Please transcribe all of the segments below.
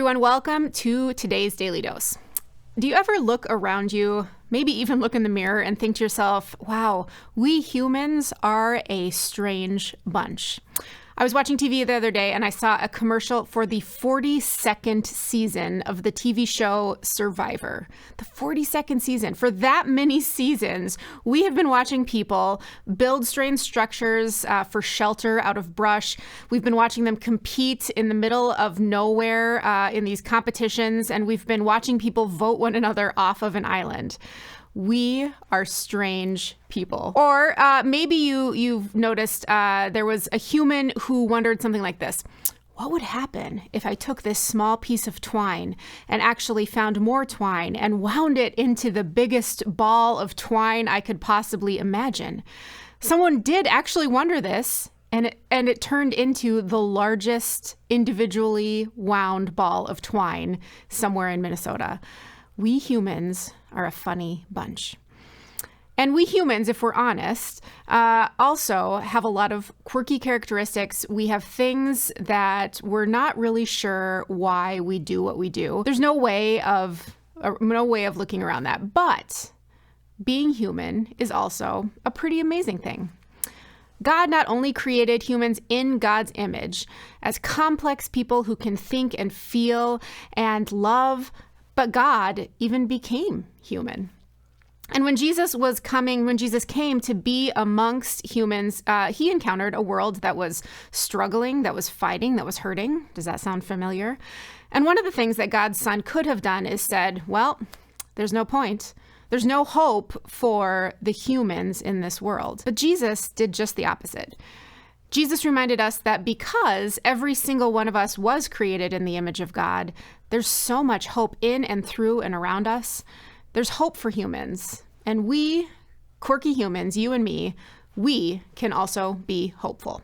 everyone. Welcome to today's Daily Dose. Do you ever look around you, maybe even look in the mirror and think to yourself, wow, we humans are a strange bunch? I was watching TV the other day and I saw a commercial for the 42nd season of the TV show Survivor. The 42nd season. For that many seasons, we have been watching people build strange structures for shelter out of brush. We've been watching them compete in the middle of nowhere in these competitions, and we've been watching people vote one another off of an island. We are strange people. Or maybe you've noticed there was a human who wondered something like this. What would happen if I took this small piece of twine and actually found more twine and wound it into the biggest ball of twine I could possibly imagine? Someone did actually wonder this, and it turned into the largest individually wound ball of twine somewhere in Minnesota. We humans are a funny bunch. And we humans, if we're honest, also have a lot of quirky characteristics. We have things that we're not really sure why we do what we do. There's no way of looking around that. But being human is also a pretty amazing thing. God not only created humans in God's image as complex people who can think and feel and love, but God even became human. And when Jesus came to be amongst humans, he encountered a world that was struggling, that was fighting, that was hurting. Does that sound familiar? And one of the things that God's Son could have done is said, well, there's no point. There's no hope for the humans in this world. But Jesus did just the opposite. Jesus reminded us that because every single one of us was created in the image of God, there's so much hope in and through and around us. There's hope for humans. And we, quirky humans, you and me, we can also be hopeful.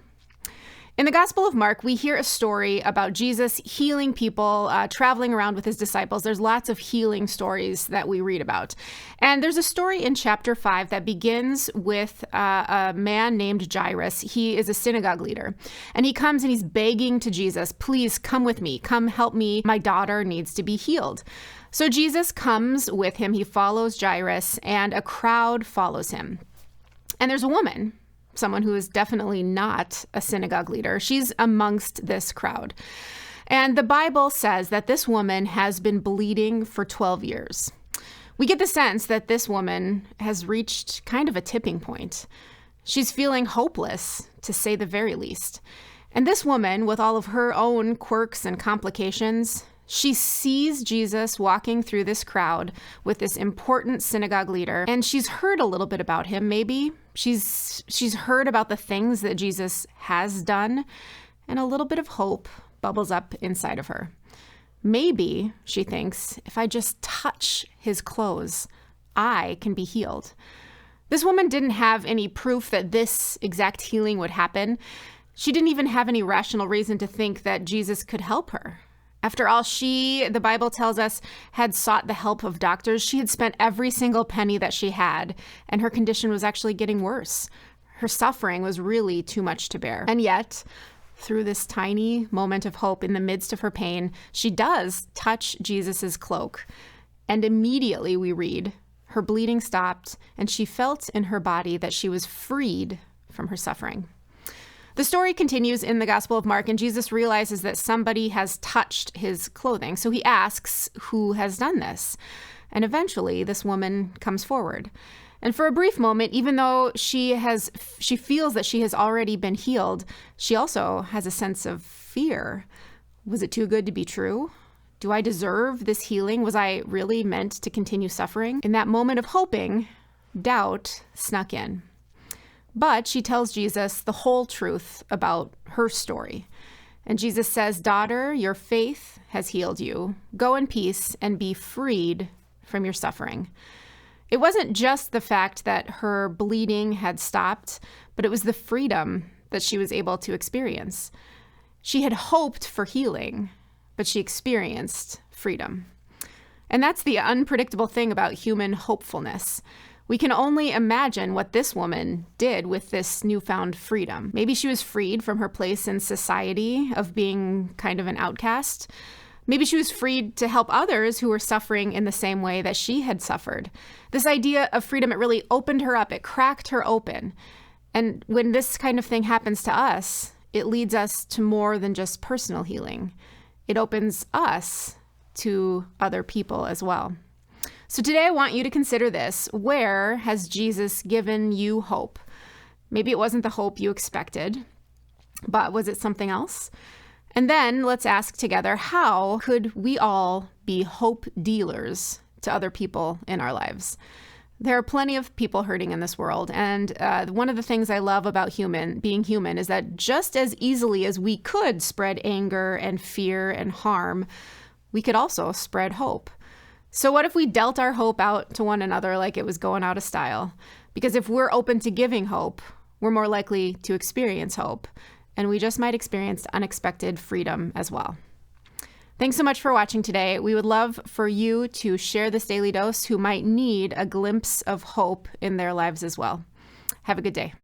In the Gospel of Mark, we hear a story about Jesus healing people, traveling around with his disciples. There's lots of healing stories that we read about. And there's a story in chapter 5 that begins with a man named Jairus. He is a synagogue leader. And he comes and he's begging to Jesus, please come with me. Come help me. My daughter needs to be healed. So Jesus comes with him. He follows Jairus, and a crowd follows him. And there's a woman, someone who is definitely not a synagogue leader. She's amongst this crowd. And the Bible says that this woman has been bleeding for 12 years. We get the sense that this woman has reached kind of a tipping point. She's feeling hopeless, to say the very least. And this woman, with all of her own quirks and complications, she sees Jesus walking through this crowd with this important synagogue leader, and she's heard a little bit about him, maybe. She's heard about the things that Jesus has done, and a little bit of hope bubbles up inside of her. Maybe, she thinks, if I just touch his clothes, I can be healed. This woman didn't have any proof that this exact healing would happen. She didn't even have any rational reason to think that Jesus could help her. After all, the Bible tells us, had sought the help of doctors. She had spent every single penny that she had, and her condition was actually getting worse. Her suffering was really too much to bear. And yet, through this tiny moment of hope in the midst of her pain, she does touch Jesus's cloak. And immediately, we read, her bleeding stopped, and she felt in her body that she was freed from her suffering. The story continues in the Gospel of Mark, and Jesus realizes that somebody has touched his clothing. So he asks, who has done this? And eventually, this woman comes forward. And for a brief moment, even though she feels that she has already been healed, she also has a sense of fear. Was it too good to be true? Do I deserve this healing? Was I really meant to continue suffering? In that moment of hoping, doubt snuck in. But she tells Jesus the whole truth about her story. And Jesus says, daughter, your faith has healed you. Go in peace and be freed from your suffering. It wasn't just the fact that her bleeding had stopped, but it was the freedom that she was able to experience. She had hoped for healing, but she experienced freedom. And that's the unpredictable thing about human hopefulness. We can only imagine what this woman did with this newfound freedom. Maybe she was freed from her place in society of being kind of an outcast. Maybe she was freed to help others who were suffering in the same way that she had suffered. This idea of freedom, it really opened her up. It cracked her open. And when this kind of thing happens to us, it leads us to more than just personal healing. It opens us to other people as well. So today I want you to consider this. Where has Jesus given you hope? Maybe it wasn't the hope you expected, but was it something else? And then let's ask together, how could we all be hope dealers to other people in our lives? There are plenty of people hurting in this world, and one of the things I love about being human is that just as easily as we could spread anger and fear and harm, we could also spread hope. So what if we dealt our hope out to one another like it was going out of style? Because if we're open to giving hope, we're more likely to experience hope, and we just might experience unexpected freedom as well. Thanks so much for watching today. We would love for you to share this daily dose who might need a glimpse of hope in their lives as well. Have a good day.